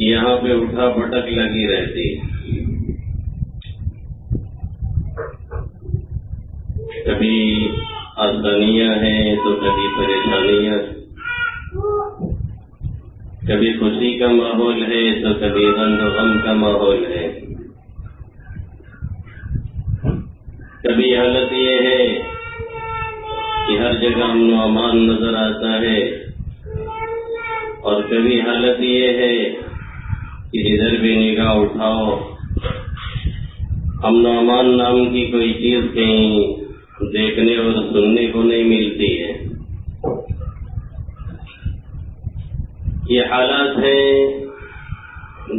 یہاں پہ اٹھا پٹک لگی رہتی، کبھی آسانیاں ہیں تو کبھی پریشانیاں، کبھی خوشی کا ماحول ہے تو کبھی غم و غم کا ماحول ہے. کبھی حالت یہ ہے کہ ہر جگہ امن و امان نظر آتا ہے، اور کبھی حالت یہ ہے کہ جدھر بھی نگاہ اٹھاؤ امن و امان نام کی کوئی چیز کہیں دیکھنے اور سننے کو نہیں ملتی ہے. یہ حالات ہیں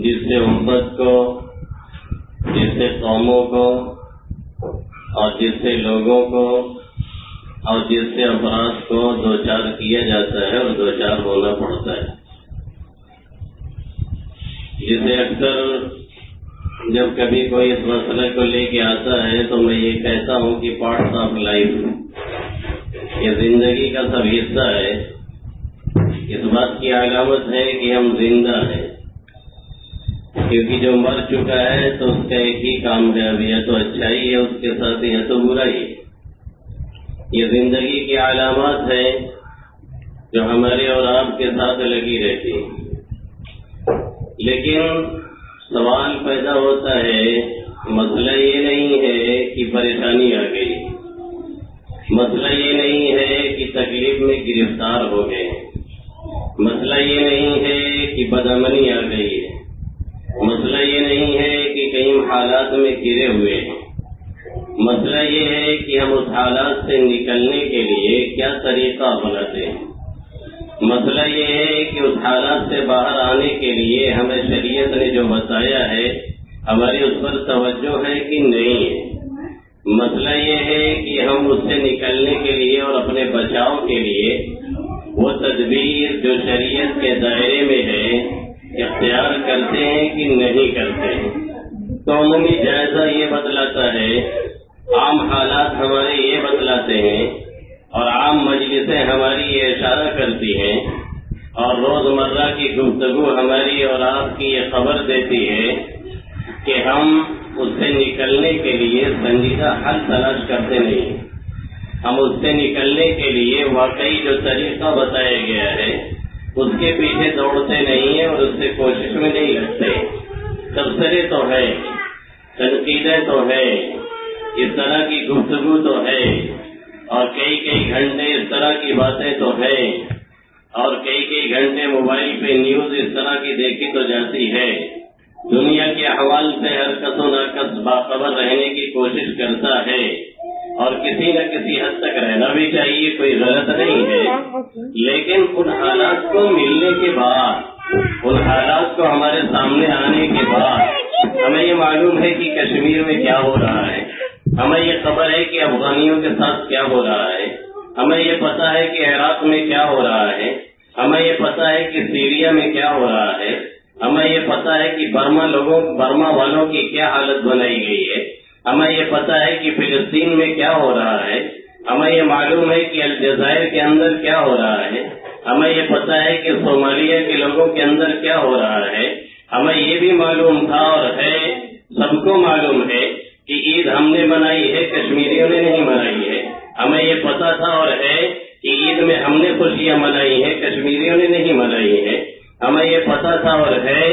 جس سے امت کو، جس سے قوموں کو، اور جس سے لوگوں کو، اور جس سے افراد کو دوچار کیا جاتا ہے اور دوچار ہونا پڑتا ہے. جسے اکثر جب کبھی کوئی اس مسئلے کو لے کے آتا ہے تو میں یہ کہتا ہوں کہ پارٹس آف لائف، یہ زندگی کا سب حصہ ہے. اس بات کی علامت ہے کہ ہم زندہ ہیں، کیونکہ جو مر چکا ہے تو اس کا ایک ہی کام ہے، اب یا تو اچھائی ہے اس کے ساتھ یا تو برائی. یہ زندگی کی علامات ہیں جو ہمارے اور آپ کے ساتھ لگی رہتی. لیکن سوال پیدا ہوتا ہے، مسئلہ یہ نہیں ہے کہ پریشانی آ گئی، مسئلہ یہ نہیں ہے کہ تکلیف میں گرفتار ہو گئے، مسئلہ یہ نہیں ہے کہ بدامنی آ گئی ہے، مسئلہ یہ نہیں ہے کہ کئی حالات میں گرے ہوئے ہیں. مسئلہ یہ ہے کہ ہم اس حالات سے نکلنے کے لیے کیا طریقہ اپناتے ہیں. مسئلہ یہ ہے کہ اس حالات سے باہر آنے کے لیے ہمیں شریعت نے جو بتایا ہے ہماری اس پر توجہ ہے کہ نہیں ہے. مسئلہ یہ ہے کہ ہم اس سے نکلنے کے لیے اور اپنے بچاؤ کے لیے وہ تدبیر جو شریعت کے دائرے میں ہے اختیار کرتے ہیں کہ نہیں کرتے ہیں. تو عمومی جائزہ یہ بتلاتا ہے، عام حالات ہمارے یہ بتلاتے ہیں، اور عام مجلسیں ہماری یہ اشارہ کرتی ہیں، اور روزمرہ کی گفتگو ہماری اور آپ کی یہ خبر دیتی ہے کہ ہم اس سے نکلنے کے لیے سنجیدہ حل تلاش کرتے نہیں. ہم اس سے نکلنے کے لیے واقعی جو طریقہ بتایا گیا ہے اس کے پیچھے دوڑتے نہیں ہیں اور اس سے کوشش میں نہیں لگتے. تبصرے تو ہے، تنقیدیں تو ہے، اس طرح کی گفتگو تو ہے، اور کئی گھنٹے اس طرح کی باتیں تو ہے، اور کئی گھنٹے موبائل پہ نیوز اس طرح کی دیکھی تو جاتی ہے. دنیا کے احوال سے ہر کس و ناکس باخبر رہنے کی کوشش کرتا ہے، اور کسی نہ کسی حد تک رہنا بھی چاہیے، کوئی غلط نہیں ہے. لیکن ان حالات کو ملنے کے بعد، ان حالات کو ہمارے سامنے آنے کے بعد ہمیں یہ معلوم ہے کہ کشمیر میں کیا ہو رہا ہے، ہمیں یہ خبر ہے کہ افغانیوں کے ساتھ کیا ہو رہا ہے، ہمیں یہ پتا ہے کہ عراق میں کیا ہو رہا ہے، ہمیں یہ پتا ہے کہ سیریا میں کیا ہو رہا ہے، ہمیں یہ پتا ہے کہ برما والوں کی کیا حالت بنائی گئی ہے، ہمیں یہ پتا ہے کہ فلسطین میں کیا ہو رہا ہے، ہمیں یہ معلوم ہے کہ الجزائر کے اندر کیا ہو رہا ہے، ہمیں یہ پتا ہے کہ صومالیہ کے لوگوں کے اندر کیا ہو رہا ہے. ہمیں یہ بھی معلوم تھا اور ہے، سب کو معلوم ہے کہ عید ہم نے منائی ہے، کشمیریوں نے نہیں منائی ہے. ہمیں یہ پتا تھا اور ہے کہ عید میں ہم نے خوشیاں منائی ہیں، کشمیریوں نے نہیں منائی ہے. ہمیں یہ پتا تھا اور ہے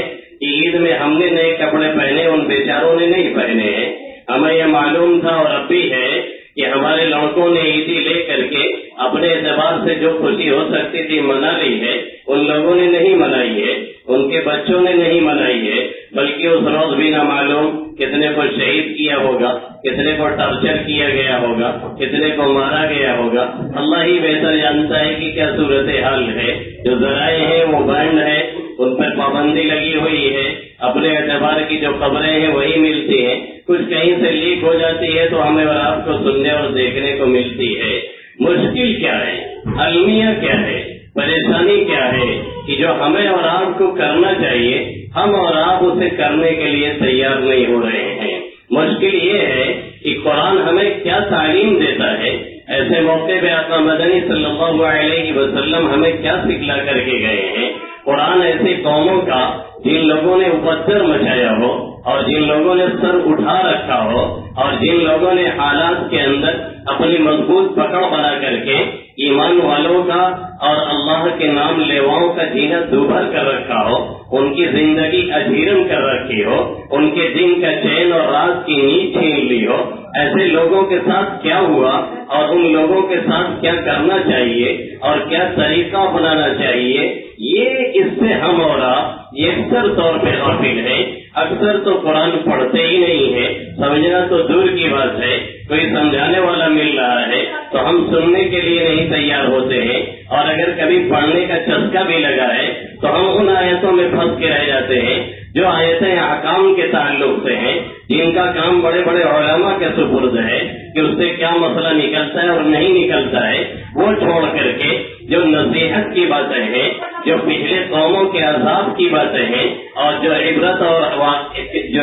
کہ عید میں ہم نے نئے کپڑے پہنے، ان بیچاروں نے نہیں پہنے ہیں. ہمیں یہ معلوم تھا اور اب بھی ہے کہ ہمارے لڑکوں نے عیدی لے کر کے اپنے اعتبار سے جو خوشی ہو سکتی تھی منا لی ہے، ان لوگوں نے نہیں منائی ہے، ان کے بچوں نے نہیں منائی ہے. بلکہ اس روز بھی نہ معلوم کتنے کو شہید کیا ہوگا، کتنے کو ٹارچر کیا گیا ہوگا، کتنے کو مارا گیا ہوگا. اللہ ہی بہتر جانتا ہے کہ کیا صورتحال ہے. جو ذرائع ہیں وہ بینڈ ہے، ان پر پابندی لگی ہوئی ہے، اپنے اعتبار کی جو خبریں ہیں وہی ملتی ہیں. کچھ کہیں سے لیک ہو جاتی ہے تو ہمیں اور آپ کو سننے اور دیکھنے کو ملتی ہے. مشکل کیا ہے، المیہ کیا ہے، پریشانی کیا ہے کہ جو ہمیں اور آپ کو کرنا چاہیے ہم اور آپ اسے کرنے کے لیے تیار نہیں ہو رہے ہیں. مشکل یہ ہے کہ قرآن ہمیں کیا تعلیم دیتا ہے ایسے موقع پہ آقا مدنی صلی اللہ علیہ وسلم ہمیں کیا سکھلا کر کے گئے ہیں؟ قرآن ایسی قوموں کا جن لوگوں نے اپدر مچایا ہو اور جن لوگوں نے سر اٹھا رکھا ہو اور جن لوگوں نے حالات کے اندر اپنی مضبوط پکڑ بنا کر کے ایمان والوں کا اور اللہ کے نام لیواؤں کا جینا دوبھر کر رکھا ہو، ان کی زندگی اجیرن کر رکھی ہو، ان کے دن کا چین اور رات کی نیند چھین لی ہو، ایسے لوگوں کے ساتھ کیا ہوا اور ان لوگوں کے ساتھ کیا کرنا چاہیے اور کیا طریقہ اپنانا چاہیے، یہ اس سے ہم اور آپ یکسر طور پہ غافل ہیں۔ اکثر تو قرآن پڑھتے ہی نہیں ہے، سمجھنا تو دور کی بات ہے، کوئی سمجھانے والا مل رہا ہے تو ہم سننے کے لیے نہیں تیار ہوتے ہیں، اور اگر کبھی پڑھنے کا چسکا بھی لگا ہے تو ہم ان آیتوں میں پھنس کے رہ جاتے ہیں جو آیتیں احکام کے تعلق سے ہیں، جن کا کام بڑے بڑے علماء کے سپرد ہے کہ اس سے کیا مسئلہ نکلتا ہے اور نہیں نکلتا ہے، وہ چھوڑ کر کے جو نصیحت کی باتیں ہیں، جو پچھلے قوموں کے عذاب کی باتیں ہیں، اور جو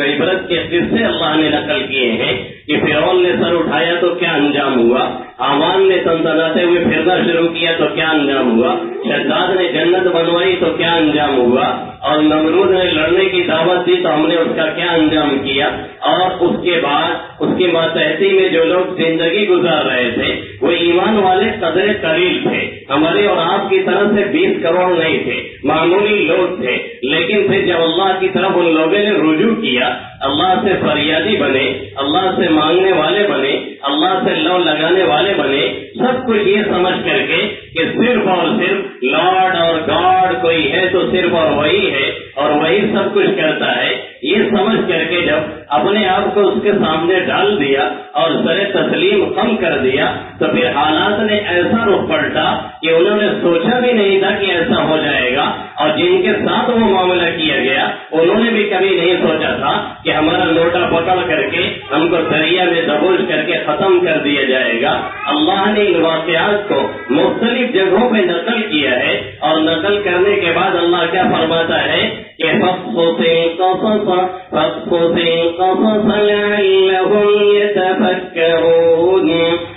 عبرت کے قصے اللہ نے نقل کیے ہیں کہ فرعون نے سر اٹھایا تو کیا انجام ہوا، حامان نے تنتناتے ہوئے پھرنا شروع کیا تو کیا انجام ہوا، شداد نے جنت بنوائی تو کیا انجام ہوا، اور نمرود نے لڑنے کی دعوت دی تو ہم نے اس کا کیا انجام کیا، اور اس کے بعد اس کی ماتحتی میں جو لوگ زندگی گزار رہے تھے وہ ایمان والے قدر قلیل تھے، ہمارے اور آپ کی طرف سے 20 کروڑ نہیں تھے، معمولی لوگ تھے، لیکن پھر جب اللہ کی طرف ان لوگوں نے رجوع کیا، اللہ سے فریادی بنے، اللہ سے مانگنے والے بنے، اللہ سے لو لگانے والے بنے، سب کچھ یہ سمجھ کر کے کہ صرف اور صرف لارڈ اور گاڈ کوئی ہے تو صرف اور وہی ہے اور وہی سب کچھ کرتا ہے، یہ سمجھ کر کے جب اپنے آپ کو اس کے سامنے ڈال دیا اور سر تسلیم خم کر دیا تو پھر حالات نے ایسا رخ پلٹا کہ انہوں نے سوچا بھی نہیں تھا کہ ایسا ہو جائے گا، اور جن کے ساتھ وہ معاملہ کیا گیا انہوں نے بھی کبھی نہیں سوچا تھا کہ ہمارا لوٹا پکڑ کر کے ہم کو دریا میں دبوچ کر کے ختم کر دیا جائے گا۔ اللہ نے ان واقعات کو مختلف جگہوں پہ نقل کیا ہے، اور نقل کرنے کے بعد اللہ کیا فرماتا ہے کہ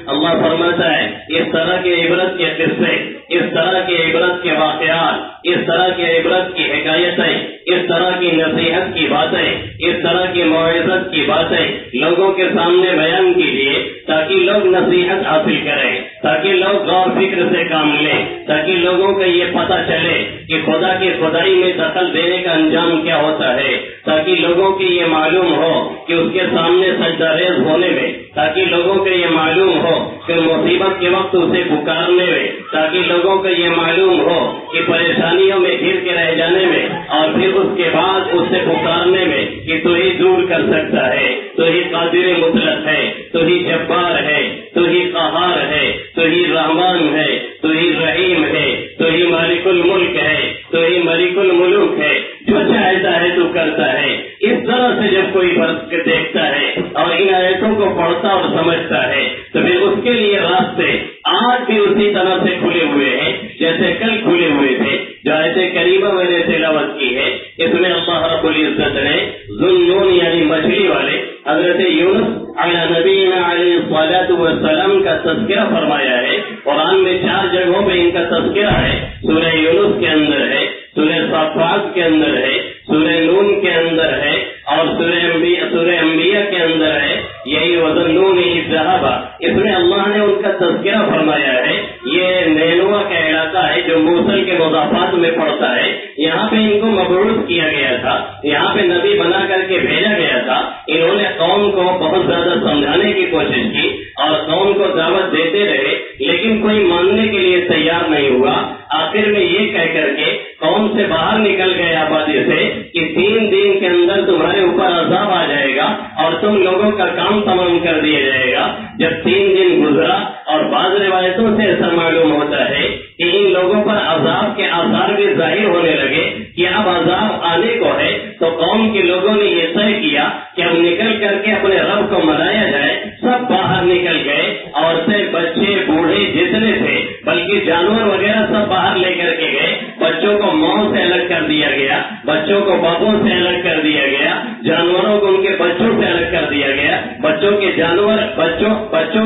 اللہ فرماتا ہے اس طرح کے عبرت کے قصے، اس طرح کے عبرت کے واقعات، اس طرح کے عبرت کی حکایتیں، اس طرح کی نصیحت کی باتیں، اس طرح کی موعظت کی باتیں لوگوں کے سامنے بیان کیجیے تاکہ لوگ نصیحت حاصل کریں، تاکہ لوگ غور فکر سے کام لیں، تاکہ لوگوں کو یہ پتہ چلے کہ خدا کی خدائی میں دخل دینے کا انجام کیا ہوتا ہے، تاکہ لوگوں کو یہ معلوم ہو کہ اس کے سامنے سجدہ ریز ہونے میں، تاکہ لوگوں کو یہ معلوم ہو کہ مصیبت کے وقت اسے پکارنے میں، تاکہ لوگوں کو یہ معلوم ہو کہ پریشانیوں میں گھر کے رہ جانے میں اور پھر اس کے بعد اسے پکارنے میں کہ تو ہی دور کر سکتا ہے، تو ہی قادر مطلق ہے، تو ہی جبار ہے، تو ہی قہار ہے، تو ہی رحمان ہے، تو ہی رحیم ہے، تو ہی مالک الملک ہے، تو ہی ملک الملوک ہے، جو چاہتا ہے تو کرتا ہے۔ اس طرح سے جب کوئی فرق دیکھتا ہے اور ان آیتوں کو پڑھتا اور سمجھتا ہے تو پھر اس کے لیے راستے آج بھی اسی طرح سے کھلے ہوئے ہیں جیسے کل کھلے ہوئے تھے۔ جو آیت کریمہ میں نے تلاوت کی ہے اس میں اللہ رب العزت نے ذوالنون یعنی مچھلی والے حضرت یونس علیہ نبینا علیہ الصلاۃ والسلام کا تذکرہ فرمایا ہے۔ قرآن میں 4 جگہوں پہ ان کا تذکرہ ہے، سورہ یونس کے اندر ہے، سورہ صافات کے اندر ہے، سورہ نون کے اندر ہے، اور سورہ انبیاء کے اندر ہے، یہی وذنون اذ ذہب، اس میں اللہ نے ان کا تذکرہ فرمایا ہے۔ یہ نینوا کا علاقہ ہے جو موصل کے مضافات میں پڑتا ہے، یہاں پہ ان کو مبعوث کیا گیا تھا، یہاں پہ نبی بنا کر کے بھیجا گیا تھا۔ انہوں نے قوم کو بہت زیادہ سمجھانے کی کوشش کی اور قوم کو دعوت دیتے رہے، لیکن کوئی ماننے کے لیے تیار نہیں ہوا۔ آخر میں یہ کہہ کر کے قوم سے باہر نکل گئے آبادی سے کہ 3 دن کے اندر تمہارے اوپر عذاب آ جائے گا اور تم لوگوں کا کام تمام کر دیا جائے گا۔ جب 3 دن گزرا اور بعض روایتوں سے ایسا معلوم ہوتا ہے کہ ان لوگوں پر عذاب کے آثار بھی ظاہر ہونے لگے کہ اب عذاب آنے کو ہے، تو قوم کے لوگوں نے یہ طے کیا کہ اب نکل کر کے اپنے رب کو منایا جائے۔ سب باہر نکل گئے، عورتیں، بچے، بوڑھے جتنے تھے، بلکہ جانور وغیرہ سب باہر لے کر کے گئے۔ بچوں کو ماؤں سے الگ کر دیا گیا، بچوں کو باپوں سے الگ کر دیا گیا، جانوروں کو ان کے بچوں سے الگ کر دیا گیا، بچوں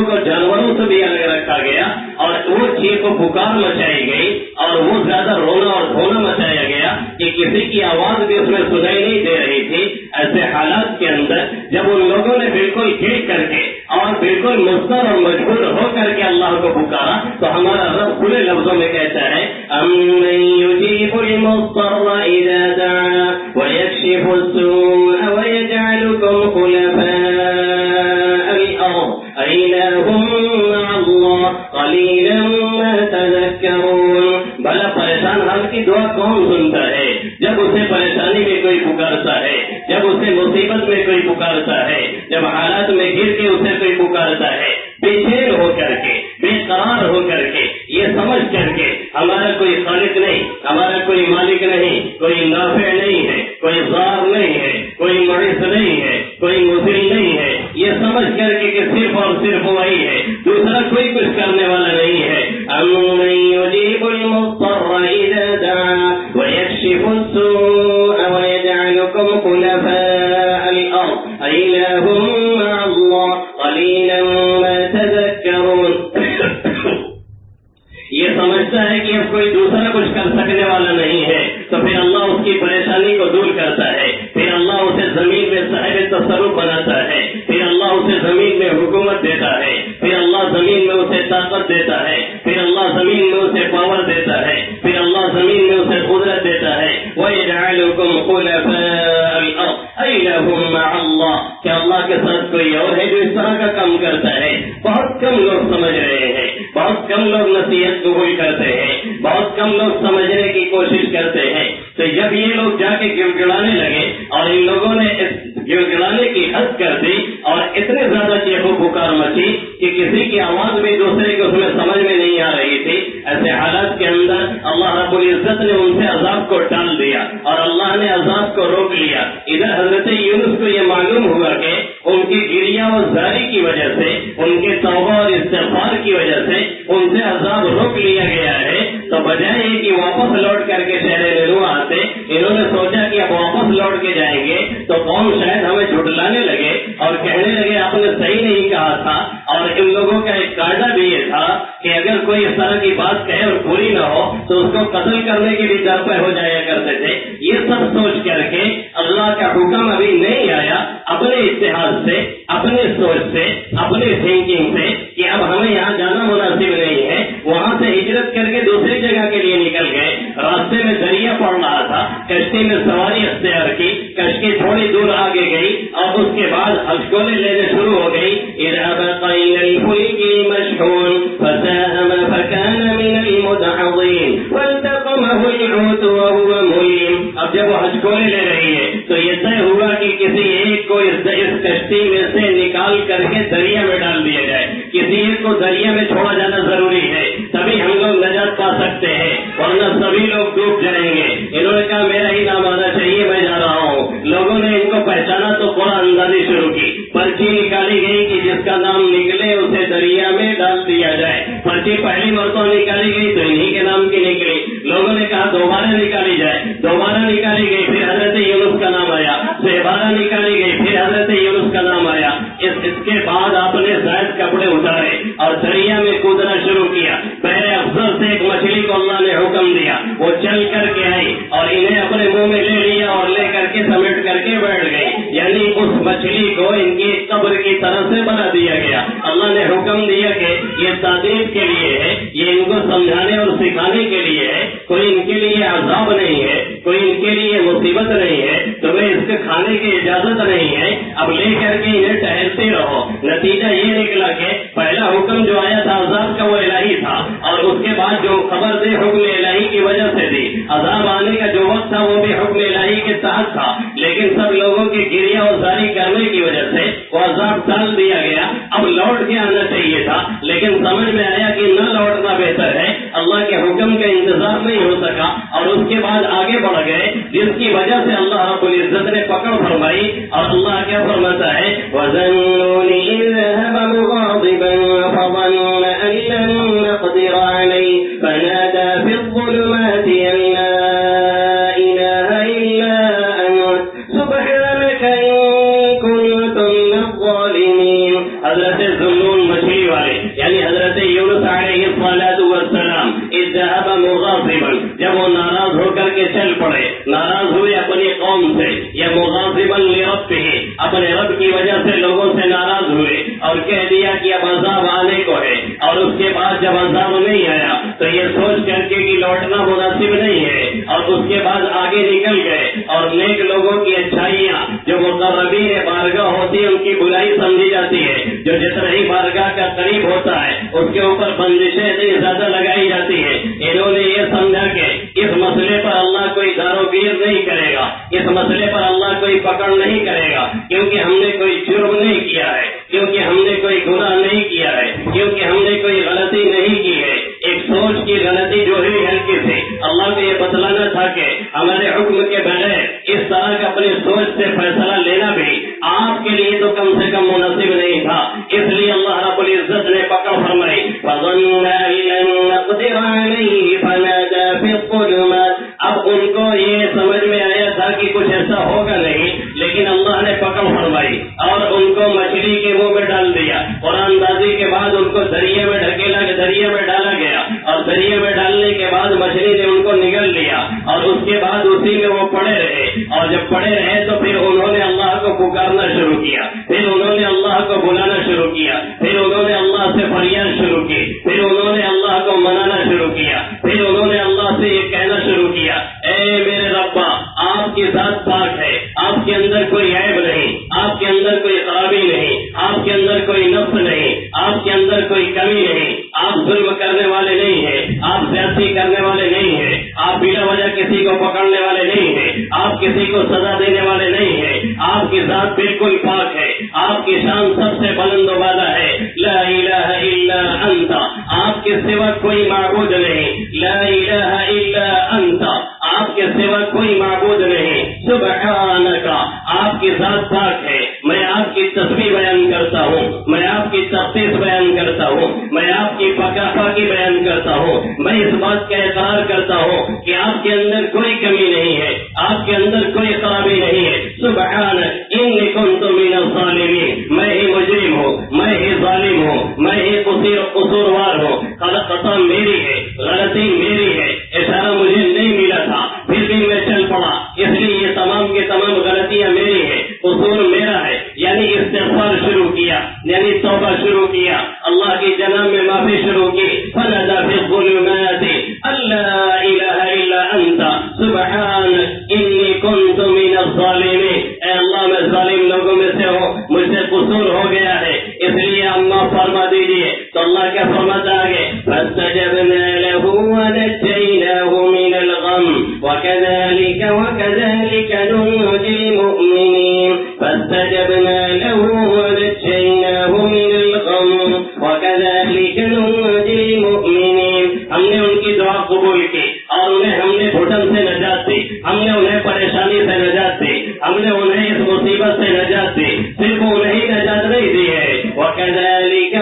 کو جانوروں سے بھی الگ رکھا گیا، اور وہ چیخ و پکار مچائی گئی اور وہ زیادہ رونا اور دھونا مچایا گیا کہ کسی کی آواز بھی اس میں سنائی نہیں دے رہی تھی۔ ایسے حالات کے اندر جب ان لوگوں نے بالکل گر کر کے اور بالکل مضطر اور مجبور ہو کر کے اللہ کو پکارا تو ہمارا رب کھلے لفظوں میں کہتا ہے أَمَّن يُجِيبُ الْمُضْطَرَّ إِذَا دَعَا وَيَكْشِفُ السُّوءَ وَيَجْعَلُكُمْ خُلَفَاءَ الْأَرْضِ أَإِلَٰهٌ مَّعَ اللَّهِ قَلِيلًا مَّا تَذَكَّرُونَ۔ بھلا پریشان حال کی دعا کون سنتا ہے؟ جب اسے پریشانی میں کوئی پکارتا ہے، جب اسے مصیبت میں کوئی پکارتا ہے، جب حالات میں گر کے اسے کوئی پکارتا ہے، بے چین ہو کر کے، بے قرار ہو کر کے، یہ سمجھ کر کے ہمارا کوئی خالق نہیں، ہمارا کوئی مالک نہیں، کوئی نافع نہیں ہے، کوئی ضار نہیں ہے، کوئی معز نہیں ہے، کوئی مذل نہیں ہے، یہ سمجھ کر کے کہ صرف اور صرف وہی ہے، دوسرا کوئی کچھ کرنے والا نہیں ہے۔ أَمَّن يُجِيبُ الْمُضْطَرَّ إِذَا دَعَا وَيَكْشِفُ السُّوءَ وَيَجْعَلُكُمْ خُلَفَاءَ الْأَرْضِ أَإِلَٰهٌ مَّعَ اللَّهِ قَلِيلًا مَّا تَذَكَّرُونَ۔ یہ سمجھتا ہے کہ اب کوئی دوسرا کچھ کر سکنے والا نہیں ہے تو پھر اللہ اس کی پریشانی کو دور کرتا ہے، پھر اللہ اسے زمین میں صاحب تصرف بناتا ہے، پھر اللہ اسے زمین میں حکومت دیتا ہے، پھر اللہ زمین میں اسے طاقت دیتا ہے، پھر اللہ زمین میں اسے پاور دیتا ہے، پھر اللہ زمین میں اسے قدرت دیتا ہے۔ وَيَجْعَلُكُمْ خُلَفَاءَ الْأَرْضِ أَإِلَٰهٌ مَّعَ اللَّهِ، کہ اللہ کے ساتھ کوئی اور ہے جو اس طرح کا کام کرتا ہے؟ بہت کم لوگ سمجھ رہے ہیں، بہت کم لوگ نصیحت قبول کرتے ہیں، بہت کم لوگ سمجھنے کی کوشش کرتے ہیں۔ تو جب یہ لوگ جا کے گڑ گڑانے لگے اور ان لوگوں نے گڑ گڑانے کی حد کر دی اور اتنے زیادہ چیخ و پکار مچی کہ کسی کی آواز بھی دوسرے کے اس میں سمجھ میں نہیں آ رہی تھی، ایسے حالات کے اندر اللہ رب العزت نے ان سے عذاب کو ٹال دیا اور اللہ نے عذاب کو روک لیا۔ ادھر حضرت یونس کو یہ معلوم ہوا کہ ان کی گریہ و زاری کی وجہ سے، ان کے توبہ اور استغفار کی وجہ سے ان سے عذاب روک لیا گیا ہے، تو بجائے کہ واپس لوٹ کر کے شہر نیلو آتے، انہوں نے سوچا کہ اب واپس لوٹ کے جائیں گے تو قوم شاید ہمیں جھٹلانے لگے اور کہنے لگے آپ نے صحیح نہیں کہا تھا۔ اور ان لوگوں کا ایک قاعدہ بھی یہ تھا کہ اگر کوئی اس طرح کی بات کہے اور پوری نہ ہو تو اس کو قتل کرنے کی بھی درپے ہو جایا کرتے تھے۔ یہ سب سوچ کر کے اللہ کا حکم ابھی نہیں آیا، اپنے اتحاد سے، اپنے سوچ سے، اپنے تھنکنگ سے کہ اب ہمیں یہاں جانا مناسب نہیں ہے، وہاں سے ہجرت کر کے دوسری جگہ کے لیے نکل گئے۔ راستے میں دریا پڑ رہا تھا، کشتی میں سواری اختیار کی، کشتی تھوڑی دور آگے گئی اور اس کے بعد ہچکولے لینے شروع ہو گئی۔ اذهب إلى الفلك المشحون فساهم فكان من المدحضين والتقمه الحوت وهو مليم۔ اب جب وہ ہچکولے لے رہی ہے تو یہ طے ہوا کہ کسی ایک کو اس کشتی میں سے نکال کر کے دریا میں ڈال دیا جائے، کسی ایک کو دریا میں چھوڑا جانا ضروری ہے، تبھی ہم لوگ نجات پا سکتے ہیں، ورنہ سبھی لوگ ڈوب جائیں گے۔ انہوں نے کہا میرا ہی نام آنا چاہیے، میں جا رہا ہوں۔ لوگوں نے ان کو پہچانا تو قرآن اندازی شروع کی، پرچی نکالی گئی کہ جس کا نام نکلے اسے دریا میں ڈال دیا جائے۔ پرچی پہلی مرتبہ نکالی گئی تو انہی کے نام کی نکلی۔ لوگوں نے کہا دوبارہ نکالی جائے، دوبارہ نکالی گئی، پھر حضرت یونس کا نام آیا، دوبارہ نکالی گئی، پھر حضرت یونس کا نام آیا۔ اس کے بعد آپ نے زائد کپڑے اتارے اور دریا میں کودنا شروع کیا۔ پہلے افضل سے ایک مچھلی کو اللہ نے حکم دیا، وہ چل کر کے آئی اور انہیں اپنے منہ میں لے لیا اور لے کر کے سمیٹ کر کے بیٹھ گئی، یعنی اس مچھلی کو ان کی قبر کی طرح سے بنا دیا گیا۔ اللہ نے حکم دیا کہ یہ تعلیم کے لیے ہے، یہ ان کو سمجھانے اور سکھانے کے لیے ہے، کوئی ان کے لیے عذاب نہیں ہے، کوئی ان کے لیے مصیبت نہیں ہے، تمہیں اس کے کھانے کی اجازت نہیں ہے، اب لے کر کے انہیں ٹہلتے رہو۔ نتیجہ یہ نکلا کہ پہلا حکم جو آیا تھا عذاب کا وہ الہی تھا، اور اس کے بعد جو خبر دی حکم الہی کی وجہ سے دی، عذاب آنے کا جو وقت تھا وہ بھی حکم الہی کے تحت تھا، لیکن سب لوگوں کی گریہ اور زاری کرنے کی وجہ سے وہ عذاب ٹال دیا گیا۔ اب لوٹ کے آنا چاہیے تھا، لیکن سمجھ میں آیا کہ نہ لوٹنا بہتر ہے، اللہ کے حکم کا انتظار نہیں ہو سکا اور اس کے بعد آگے بڑھ گئے، جس کی وجہ سے اللہ رب العزت نے پکڑ فرمائی۔ اور اللہ کیا فرماتا ہے، وَظَنُّونِ إِذْ ذَهَبَ مُغَاضِبًا فَظَنَّ أَن لَّن نَّقْدِرَ عَلَيْهِ فَنَادَىٰ فِي الظُّلُمَاتِ أَن لَّا إِلَٰهَ إِلَّا أَنتَ سُبْحَانَكَ إِنِّي كُنتُ مِنَ جب وہ ناراض ہو کر کے چل پڑے، ناراض ہوئے اپنی قوم سے، یا مغاضبا لربہ، اپنے رب کی وجہ سے لوگوں سے ناراض ہوئے اور کہہ دیا کہ اب عذاب آنے کو ہے، اور اس کے بعد جب عذاب نہیں آیا تو یہ سوچ کر کے کہ لوٹنا مناسب نہیں ہے، اور اس کے بعد آگے نکل گئے اور نیک لوگوں کی اچھائیاں جو مقربین بارگاہ ہوتی ہے ان کی برائی سمجھی جاتی ہے، جو جتنا ہی بارگاہ کا قریب ہوتا ہے اس کے اوپر بندشیں اتنی زیادہ لگائی جاتی ہے۔ انہوں نے یہ سمجھا کہ اس مسئلے پر اللہ کوئی داروگیر نہیں کرے گا، اس مسئلے پر اللہ کوئی پکڑ نہیں کرے گا، کیونکہ ہم نے کوئی جرم نہیں کیا ہے، کیونکہ ہم نے کوئی گناہ نہیں کیا ہے، کیونکہ ہم نے کوئی غلطی نہیں کی ہے۔ ایک سوچ کی غلطی جو ہے ہلکی سے اللہ کو یہ بتلانا تھا کہ ہمارے حکم کے بغیر اس طرح کا اپنی سوچ سے فیصلہ لینا بھی آپ کے لیے تو کم سے کم مناسب نہیں تھا، اس لیے اللہ رب العزت نے پکڑ فرمائی فَظَنَّ أَن لَّن نَّقْدِرَ عَلَيْهِ فَنَادَىٰ فِي الظُّلُمَاتِ۔ اب ان کو یہ سمجھ میں آیا تھا کہ کچھ ایسا ہوگا نہیں، لیکن اللہ نے پکڑ فرمائی اور ان کو مچھلی کے منہ میں ڈال دیا، قرآن دازی کے بعد ان کو دریا میں ڈھکیلا، دریا میں ڈالا گیا، اور دریا میں ڈالنے کے بعد مچھلی نے ان کو نگل لیا، اور اس کے بعد اسی میں وہ پڑے رہے، اور جب پڑے رہے تو پھر انہوں نے اللہ کو پکارنا شروع کیا، پھر انہوں نے اللہ کو بلانا شروع کیا، پھر انہوں نے اللہ سے فریاد شروع کی، پھر انہوں نے اللہ کو منانا شروع کیا، پھر انہوں نے اللہ سے یہ کہنا شروع کیا اے میرے ربا آپ کی ذات پاک ہے، آپ کے اندر کوئی عیب نہیں، آپ کے اندر کوئی خرابی نہیں، آپ کے اندر کوئی نقص نہیں، آپ کے اندر کوئی کمی نہیں، آپ ظلم کرنے والے نہیں ہیں، آپ زیادتی کرنے والے نہیں ہیں، آپ بلا وجہ کسی کو پکڑنے والے نہیں ہیں، آپ کسی کو سزا دینے والے نہیں ہیں، آپ کی ذات بالکل پاک ہے، آپ کی شان سب سے بلند و بالا ہے، لا الہ الا انت، آپ کے سوا کوئی معبود نہیں، لا الہ الا انت، آپ کے سوا کوئی معبود نہیں، سبحانک، آپ کی ذات پاک ہے، میں آپ کی تسبیح بیان کرتا ہوں، میں آپ کی تقدیس بیان کرتا ہوں، میں آپ کی پاکی بیان کرتا ہوں، میں اس بات کا اقرار کرتا ہوں کہ آپ کے اندر کوئی کمی نہیں ہے، آپ کے اندر کوئی خرابی نہیں ہے، سبحانک انی کنت من الظالمین، میں ہی مجرم ہوں، میں ہی ظالم ہوں، میں ہی قصوروار ہوں، خطا میری ہے، غلطی میری ہے، اشارہ مجھے نہیں ملا تھا پھر بھی میں چل پڑا، اس لیے یہ تمام کی تمام غلطیاں میری ہے، قصور میرا ہے، یعنی استغفار شروع کیا، یعنی توبہ شروع کیا، اللہ کی جناب میں معافی شروع کی، فنادى في الظلمات لا الہ الا انت سبحانک انی کنت من الظالمین، اے اللہ میں ظالم لوگوں میں سے ہوں، مجھ سے قصور ہو گیا ہے، اس لیے اللہ فرما دیجیے، تو اللہ کیا فرماتا آگے فاستجبنا له ونجيناه من الغم وكذلك ننجي المؤمنين، فاستجبنا له ونجيناه من الغم وكذلك ننجي المؤمنين، ہم نے ان کی دعا قبول کی اور ہم نے گھٹن سے نجات دی، ہم نے انہیں پریشانی سے نجات دی، ہم نے انہیں اس مصیبت سے نجات دی، صرف انہیں نجات نہیں دی ہے، وَكَذَلِكَ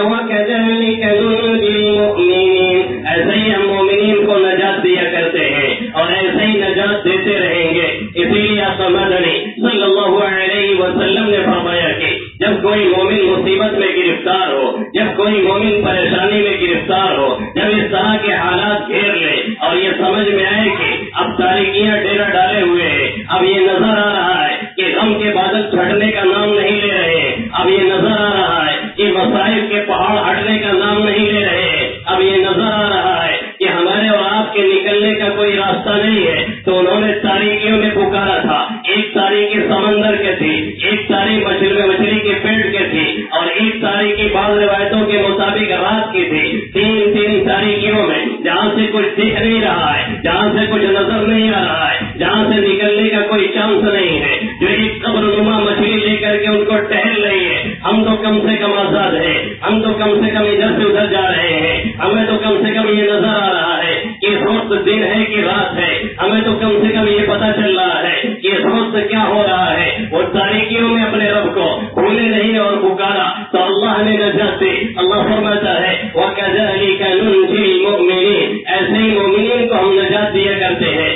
نُنْجِي الْمُؤْمِنِينَ، ایسے ہی ہم مومنین کو نجات دیا کرتے ہیں اور ایسے ہی نجات دیتے رہیں گے، اسی لیے آپ مدنی صلی اللہ علیہ وسلم نے فرمایا کہ جب کوئی مومن مصیبت میں گرفتار ہو، جب کوئی مومن پریشانی میں گرفتار ہو، جب اس طرح کے حالات گھیر لے اور یہ سمجھ میں آئے کہ اب تاریکیاں ڈیرا ڈالے ہوئے ہیں، اب یہ نظر آ رہا ہے کہ غم کے بادل چھٹنے کا نام نہیں لے رہے ہیں، اب یہ نظر آ رہا ہے کہ مصائب کے پہاڑ ہٹنے کا نام نہیں لے رہے ہیں، اب یہ نظر آ رہا ہے کہ ہمارے اور آپ کے نکلنے کا کوئی راستہ نہیں ہے، تو انہوں نے تاریکیوں میں پکارا تھا، ایک تاریکی سمندر کے تھی، ایک تاریخ مچھلی کے پیٹ کے تھی، اور ایک تاریخی بعض روایتوں کے مطابق رات کی تھی، تین تاریخیوں میں جہاں سے کچھ دکھ نہیں رہا ہے، جہاں سے کچھ نظر نہیں آ رہا ہے، جہاں سے نکلنے کا کوئی چانس نہیں ہے، جو ایک قبر نما مچھلی لے کر کے ان کو ٹہل رہی ہے، ہم تو کم سے کم آزاد ہیں، ہم تو کم سے کم ادھر سے ادھر جا رہے ہیں، ہمیں تو کم سے کم یہ نظر آ رہا ہے کہ اس وقت دن ہے کہ رات ہے، ہمیں تو کم سے کم یہ پتا چل رہا ہے کہ اس وقت کیا ہو رہا ہے، وہ تاریکیوں میں اپنے رب کو بھولے نہیں اور پکارا تو اللہ نے نجات دی، اللہ فرماتا ہے وَكَذَلِكَ نُنْجِي الْمُؤْمِنِينَ، ایسے ہی مومنین کو ہم نجات دیا کرتے ہیں،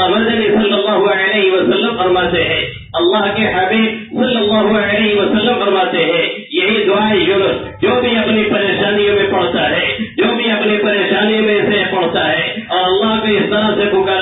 مدنی صلی اللہ علیہ وسلم فرماتے ہیں، اللہ کے حبیب صلی اللہ علیہ وسلم فرماتے ہیں، یہی دعائے یونس جو بھی اپنی پریشانیوں میں پڑتا ہے، جو بھی اپنی پریشانی میں سے پڑتا ہے اور اللہ کو اس طرح سے پکار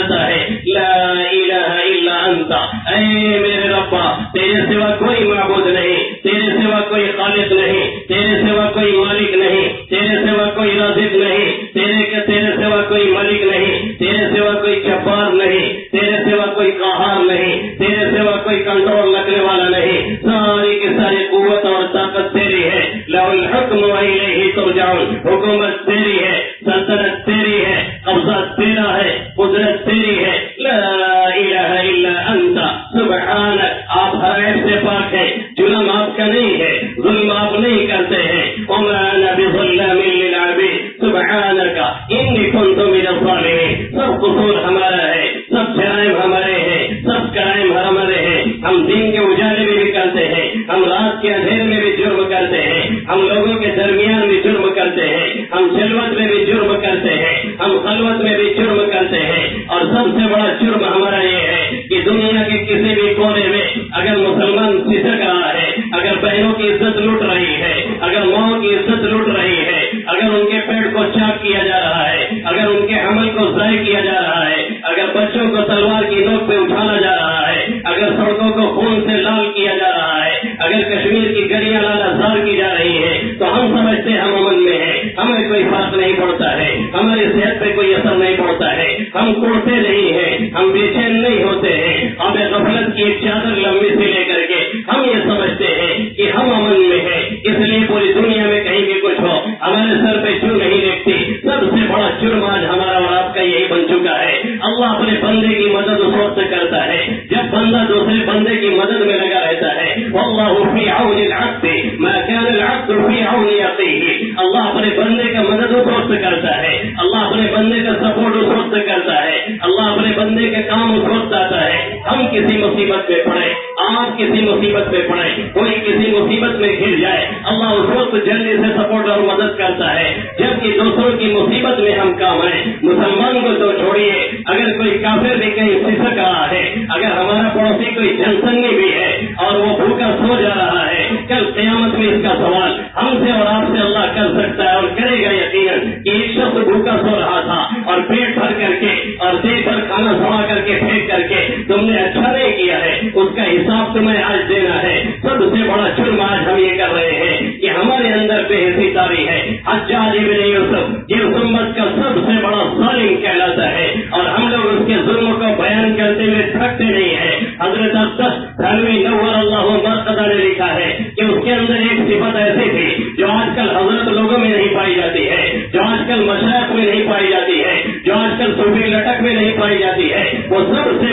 انت، اے میرے ربا تیرے سوا کوئی معبود نہیں، تیرے سوا کوئی خالق نہیں، تیرے سوا کوئی مالک نہیں، تیرے سوا کوئی رازق نہیں، تیرے سوا کوئی مالک نہیں، تیرے سوا کوئی جبار نہیں، تیرے سوا کوئی قہار نہیں، تیرے سوا کوئی کنٹرول رکھنے والا نہیں، ساری کی ساری قوت اور طاقت تیری ہے، لہ الحکم والیہ ترجعون، حکومت تیری ہے، سلطنت تیری ہے، قبضہ تیرا ہے، قدرت تیری ہے، لا الہ الا انت سبحانک، آپ ہر عیب سے پاک ہے، جرم آپ کا نہیں ہے، ظلم آپ نہیں کرتے ہیں، وما انا بظلام للعبید سبحانک انی کنت من الظالمین، سب قصور ہمارا ہے، سب جرائم ہمارے ہیں، سب کرائم ہمارے ہیں، ہم دن کے اجالے میں بھی کرتے ہیں، ہم رات کے اندھیرے میں بھی جرم کرتے ہیں، ہم لوگوں کے درمیان بھی جرم کرتے ہیں، ہم جلوت میں بھی جرم کرتے ہیں، ہم خلوت میں بھی جرم کرتے ہیں، اور سب سے بڑا جرم ہمارا یہ ہے کہ دنیا کے کسی بھی کونے میں اگر مسلمان سسک رہا ہے، اگر بہنوں کی عزت لوٹ رہی ہے، اگر ماؤں کی عزت لوٹ رہی ہے، اگر ان کے پیٹ کو چاک کیا جا رہا ہے، اگر ان کے عمل کو ضائع کیا جا رہا ہے، اگر بچوں کو تلوار کی نوک پہ اٹھانا جا رہا ہے، اگر سڑکوں کو خون سے لال کیا جا رہا ہے، اگر کشمیر کی گلیاں لال ازار کی جا رہی ہے، تو ہم سمجھتے ہیں ہم امن میں ہیں، ہمیں کوئی فرق نہیں پڑتا ہے، ہماری صحت پہ کوئی اثر نہیں پڑتا ہے، ہم کوڑتے نہیں ہیں، ہم بے چین نہیں ہوتے ہیں، ہمیں غفلت کی ایک چادر لمبی سے لے کر کے ہم یہ سمجھتے ہیں کہ ہم امن میں ہیں، اس لیے پوری دنیا میں کہیں بھی کچھ ہو ہمارے سر پہ کیوں نہیں دیکھتی۔ سب سے بڑا جرم آج ہمارا اور آپ کا یہی بن چکا ہے۔ اللہ اپنے بندے کی مدد اس وقت کرتا ہے جب بندہ دوسرے بندے کی مدد میں لگا رہتا ہے۔ واللہ فی عون العبد ما كان العبد فی عون اخیہ، اللہ اپنے بندے کا مدد اس وقت کرتا ہے، اللہ اپنے بندے کا سپورٹ اس وقت کرتا ہے، اللہ اپنے بندے کے کام اس وقت آتا ہے۔ ہم کسی مصیبت میں پڑے، آپ کسی مصیبت میں پڑے، کوئی کسی مصیبت میں گر جائے، اللہ اس وقت جلدی سے سپورٹ اور مدد کرتا ہے جبکہ دوسروں کی مصیبت میں ہم کام آئے۔ مسلمان کو تو چھوڑیے، اگر کوئی کافر بھی کہیں سسک رہا ہے، اگر ہمارا پڑوسی کوئی جنسنی بھی ہے اور وہ بھوکا سو جا رہا ہے، کل قیامت میں اس کا سوال ہم سے اور آپ سے اللہ کر سکتا ہے اور کرے گا یقیناً کہ ایک شخص بھوکا سو رہا تھا اور پیٹ بھر کر کے اور دیر بھر کھانا سما کر کے پھینک کر کے تم نے اچھا نہیں کیا ہے، اس کا حساب تمہیں آج دینا ہے۔ سب سے بڑا جرم آج ہم یہ کر رہے ہیں کہ ہمارے اندر بے حسی تاری ہے۔ حجاج ابن یوسف یہ امت کا سب سے بڑا ظالم کہلاتا ہے اور ہم لوگ اس کے ظلم کو بیان کرتے ہوئے تھکتے نہیں ہیں۔ حضرت ابدس تھانوی نور اللہ مرقدہ نے لکھا ہے کہ اس کے اندر ایک صفت ایسی تھی جو آج کل حضرت لوگوں میں نہیں پائی جاتی ہے، جو آج کل مشائخ میں نہیں پائی جاتی ہے، جو آج کل صوفی لٹک میں نہیں پائی جاتی ہے۔ وہ سب سے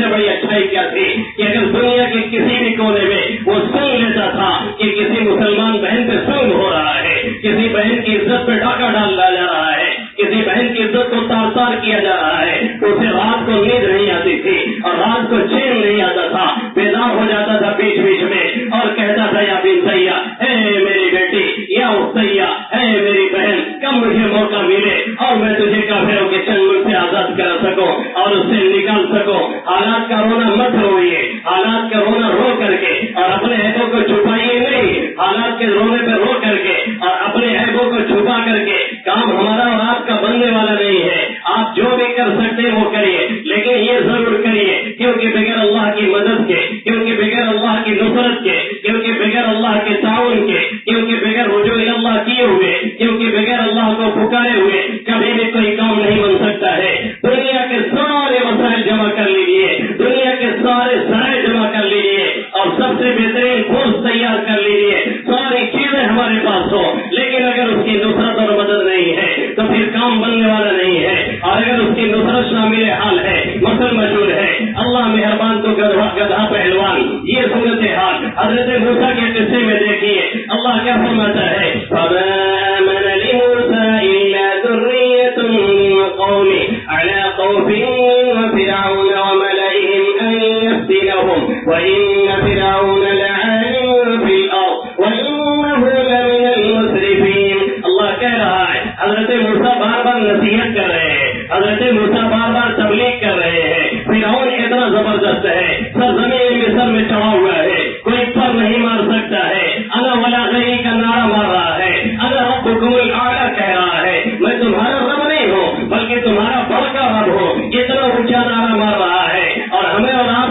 بڑی اچھائی کیا تھی کہ اگر دنیا کے کسی بھی کونے میں وہ سن لیتا تھا کہ کسی مسلمان بہن پہ ظلم ہو رہا ہے، کسی بہن کی عزت پہ ڈاکہ ڈال جا رہا ہے، کسی بہن کی عزت کو تار تار کیا جا رہا ہے، تو اسے رات کو نیند نہیں آتی تھی اور رات کو چین نہیں آتا تھا، بیدار ہو جاتا تھا بیچ بیچ میں اور کہتا تھا یا بن سیاح، اے میری بیٹی، یا سیاح، اے میری بہن، کب مجھے موقع ملے اور میں تجھے کافروں کے چنگل سے آزاد کرا سکوں اور اس سے نکال سکوں۔ حالات کا رونا مت روئیے، حالات کا رونا رو کر کے اور اپنے عیبوں کو چھپائیے نہیں، حالات کے رونے پہ رو کر کے اور اپنے عیبوں کو چھپا کر کے کام ہمارا اور آپ کا بننے والا نہیں ہے۔ آپ جو بھی کر سکتے ہیں وہ کریے، لیکن یہ ضرور کریے کیونکہ بغیر اللہ کی مدد کے، کیونکہ بغیر اللہ کی نصرت کے، کیونکہ بغیر اللہ کے تعاون کے، کیونکہ بغیر رجوع اللہ کیے ہوئے، کیونکہ بغیر اللہ کو پکارے ہوئے کبھی بھی کوئی کام نہیں بن سکتا ہے۔ دنیا کے سارے مسائل جمع کر لیجیے، دنیا کے سارے ذرائع جمع کر لیجیے اور سب سے بہترین فورس تیار کر لیجیے، ساری چیزیں ہمارے پاس ہو، لیکن اگر اس کی نصرت اور مدد نہیں ہے تو پھر کام بننے والا نہیں ہے، اور اگر اس کی نصرت شامل حال ہے، مثل مشہور ہے، اللہ مہربان تو گدھا پہلوان، یہ صورت حال حضرت موسیٰ کے قصے میں دیکھیے اللہ کیا فرماتا ہے، فَآمَنَ لِمُوسَىٰ إِلَّا ذُرِّيَّةٌ مِّن قَوْمِهِ عَلَىٰ خَوْفٍ مِّن فِرْعَوْنَ وَمَلَئِهِمْ أَن يَفْتِنَهُمْ وَإِنَّ فِرْعَوْنَ لَعَالٍ فِي الْأَرْضِ وَإِنَّهُ لَمِنَ الْمُسْرِفِينَ۔ اللہ کہہ رہا ہے، حضرت موسیٰ بار بار نصیحت کر رہے ہیں، حضرت موسیٰ بار بار تبلیغ کر رہے ہیں۔ فرعون اتنا زبردست ہے، سرزمین مصر میں چڑھا ہوا ہے، کوئی پر نہیں مار سکتا ہے، انا ولا غیری کا نعرہ مار رہا ہے، انا ربکم الاعلی کہہ رہا ہے، میں تمہارا رب نہیں ہوں بلکہ تمہارا بڑا رب ہوں، اتنا اونچا نعرہ مار رہا ہے اور ہمیں اور آپ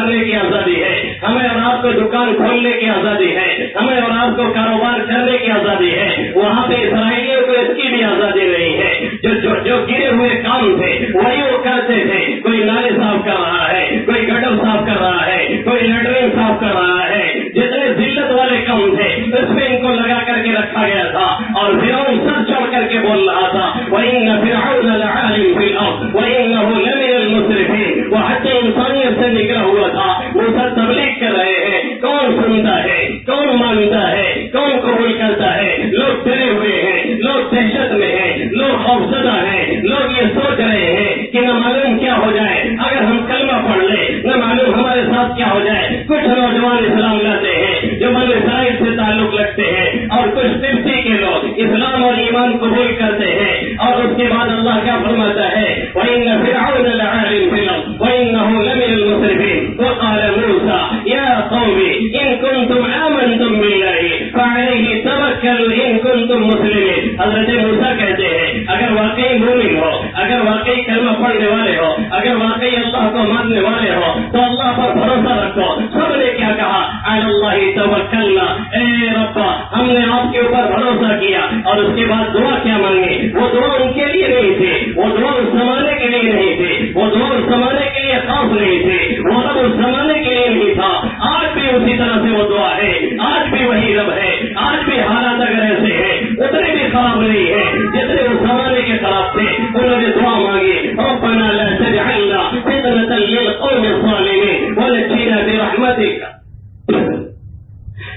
کرنے کی آزادی ہے، ہمیں اور آپ کو دکان کھولنے کی آزادی ہے، ہمیں اور آپ کو کاروبار کرنے کی آزادی ہے، وہاں پہ اسرائیلیوں کو اس کی بھی آزادی نہیں ہے۔ جو گرے ہوئے کام تھے وہی وہ کرتے تھے، کوئی نالے صاف کر رہا ہے، کوئی گٹر صاف کر رہا ہے، کوئی لیٹرین صاف کر رہا ہے، جتنے ذلت والے کام تھے اس پہ ان کو لگا کر کے رکھا گیا تھا، اور فرعون سر چڑھ کر کے بول رہا تھا وَإِنَّ فِرْعَوْنَ لَعَالٍ فِي الْأَرْضِ وَإِنَّهُ لَمِنَ الْمُسْرِفِينَ، وہ حتی انسانیت سے نکلا ہوا تھا، وہ سب تبلیغ کر رہے ہیں، کون سنتا ہے، کون مانتا ہے، کون قبول کرتا ہے؟ لوگ ڈرے ہوئے ہیں، لوگ دہشت میں ہیں، لوگ خوفزدہ ہیں، لوگ یہ سوچ رہے ہیں کہ نہ معلوم کیا ہو جائے اگر ہم کلمہ پڑھ لیں، نہ معلوم ہمارے ساتھ کیا ہو جائے۔ کچھ نوجوان اسلام لاتے ہیں جو بنی اسرائیل سے تعلق رکھتے ہیں، اور کچھ تبتی کے لوگ اسلام اور ایمان قبول کرتے ہیں، اور اس کے بعد اللہ کیا فرماتا ہے وَإِنَّ فِرْعَوْنَ لَعَالٍ فِي الْأَرْضِ وَإِنَّهُ لَمِنَ الْمُسْرِفِينَ وَقَالَ مُوسَىٰ يَا قَوْمِ إِن كُنتُمْ آمَنتُم بِاللَّهِ فَعَلَيْهِ تَوَكَّلُوا إِن كُنتُم مُسْلِمِينَ۔ حضرت موسیٰ کہتے ہیں اگر واقعی مومن ہو، اگر واقعی کلمہ پڑھنے والے ہو، اگر واقعی اللہ کو ماننے والے ہو تو اللہ پر بھروسہ رکھو۔ سب نے کیا کہا؟ علی اللہ توکلنا، اے رب ہم نے آپ کے اوپر بھروسہ کیا، اور اس کے بعد دعا کیا مانگی؟ وہ دعا ان کے لیے نہیں تھی، وہ دعا اس زمانے کے لیے نہیں تھی، وہ دعا اس زمانے کے لیے خاص نہیں تھی، وہ رب اس زمانے کے لیے نہیں تھا۔ آج بھی اسی طرح سے وہ دعا ہے، آج بھی وہی رب ہے، آج بھی حالات اگر ایسے ہیں اتنے بھی خراب نہیں ہے جتنے اس زمانے کے خراب تھے۔ انہوں نے دعا مانگی ربنا لا تجعلنا فتنة للقوم الظالمين ونجنا برحمتك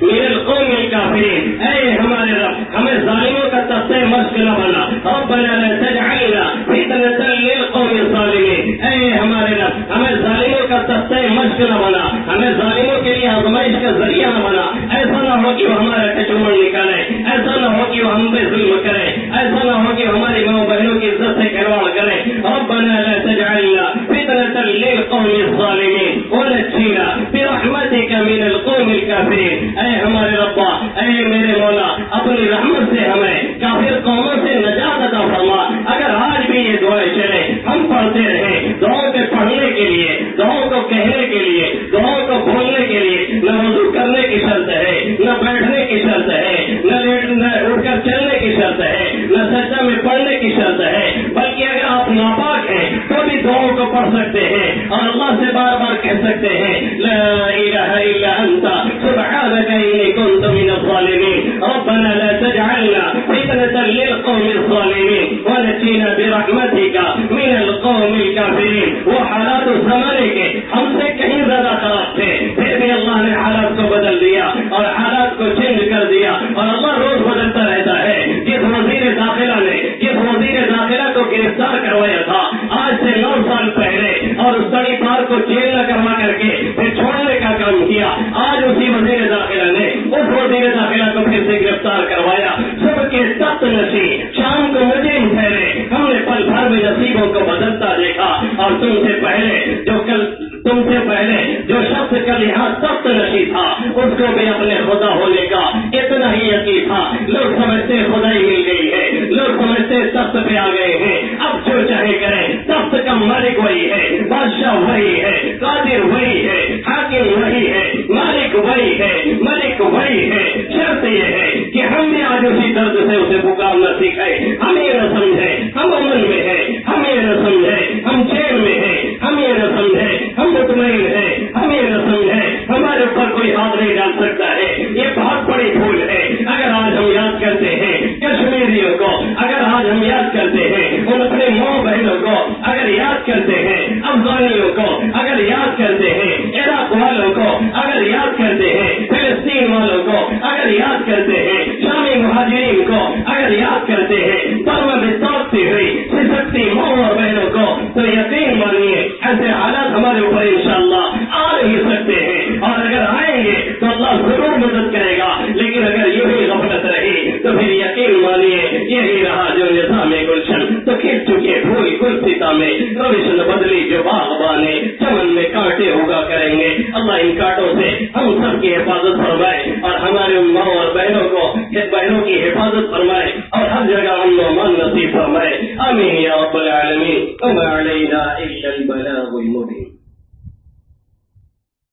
من القوم الكافرين۔ اے ہمارے رب ہمیں ظالموں کا تختہ مشق نہ بنا، ربنا لا تجعلنا فتنة للقوم الظالمين۔ اے ہمارے رب ہمیں ظالموں کا تختہ مشق نہ بنا، ہمیں ظالموں کے لیے آزمائش کا ذریعہ نہ بنا۔ ایسا نہ ہو کہ وہ ہمارا ٹچوڑ نکالے، ایسا نہ ہو کہ وہ ہم پہ ظلم کرے، ایسا نہ ہو کہ ہماری ماں بہنوں کی عزت سے کھلواڑ کرے۔ ربنا لا تجعلنا فتنة للقوم الظالمين ونجنا برحمتك من القوم الكافرين۔ اے ہمارے ربا، اے میرے مولا، اپنی رحمت سے ہمیں کافر قوموں سے نجات عطا فرما۔ اگر آج بھی یہ دعائیں چلے، ہم پڑھتے رہیں، دعاؤں کے پڑھنے کے لیے، دعاؤں کو کہنے کے لیے، دعاؤں کو بولنے کے لیے نہ وضو کرنے کی شرط ہے، نہ بیٹھنے کی شرط ہے، نہ اٹھ کر چلنے کی شرط ہے، نہ سجدہ میں پڑھنے کی شرط ہے، بلکہ اگر آپ ناپاک ہیں تو بھی دعاؤں کو پڑھ سکتے ہیں، اور اللہ سے بار بار کہہ سکتے ہیں لا الہ الا انت سبحانک انی کنت من الظالمین۔ ربنا لا تجعلنا فتنة للقوم الظالمین ونجنا برحمتک من القوم الکافرین۔ وہ حالات اس زمانے کے ہم سے کہیں زیادہ خراب تھے، پھر بھی اللہ نے حالات کو بدل دیا اور حالات کو چینج کر دیا، اور اللہ روز بدلتا رہتا ہے۔ جس وزیر داخلہ نے جس وزیر داخلہ کو گرفتار کروایا تھا آج سے 9 سال پہلے، اور اس بڑی بار کو جیل نہ کروا کر کے پھر چھوڑنے کا کام کیا، آج اسی وزیر داخلہ نے اس وزیر داخلہ کو پھر سے گرفتار کروایا۔ سب کے تخت نشی شام کو مجرم ٹھہرے، ہم نے پل بھر میں نصیبوں کو بدلتا دیکھا، اور تم سے پہلے جو شخص کا لحاظ تخت نشی تھا اس کو بھی اپنے خدا ہونے کا اتنا ہی یقین تھا۔ لوگ سمجھتے خدائی مل گئی ہے، لوگ سمجھتے تخت پہ آ گئے ہیں، اب جو چاہے کریں، تخت کا مالک وہی ہے، بادشاہ وہی ہے، قادر وہی ہے، حاکم وہی ہے، مالک وہی ہے، ملک وہی ہے۔ شرط یہ ہے کہ ہم بھی آج اسی درد سے اسے پکارنا سیکھیں۔ ہم یہ نہ سمجھیں ہم امن میں ہیں، ہم یہ نہ سمجھیں ہم چین میں ہیں، ہم یہ نہ سمجھیں ہم مطمئن ہیں، ہم یہ نہ سمجھیں ہمارے اوپر کوئی ہاتھ نہیں ڈال سکتا ہے۔ یہ بہت بڑی بھول ہے۔ اگر آج ہم یاد کرتے ہیں کشمیریوں کو، اگر آج ہم یاد کرتے ہیں ان اپنے ماں بہنوں کو، اگر یاد کرتے ہیں افغانیوں کو، اگر یاد کرتے ہیں عراق والوں کو، اگر یاد کرتے ہیں فلسطین والوں کو، اگر یاد کرتے ہیں شامی مہاجرین کو، اگر یاد کرتے ہیں برما میں توڑتی ہوئی سسکتی ماں اور بہنوں کو، تو یقین مانیے ایسے حالات ہمارے اوپر انشاءاللہ آ نہیں سکتے ہیں، اور اگر آئیں گے تو اللہ ضرور مدد کرے گا۔ لیکن اگر یہی غفلت رہی تو پھر یقین مانیے یہی رہا جو نظام گلشن، تو کھل چکے پھول گل سیتا میں روشن بدلی جو باغبانے چمن میں کانٹے ہوگا کریں گے۔ اللہ ان کانٹوں سے ہم سب کی حفاظت فرمائے، اور ہمارے ماں اور بہنوں کی حفاظت فرمائے، اور ہر جگہ امن و امان نصیب فرمائے۔ آمین یا رب العالمین۔ وما علینا الا البلاغ المبین۔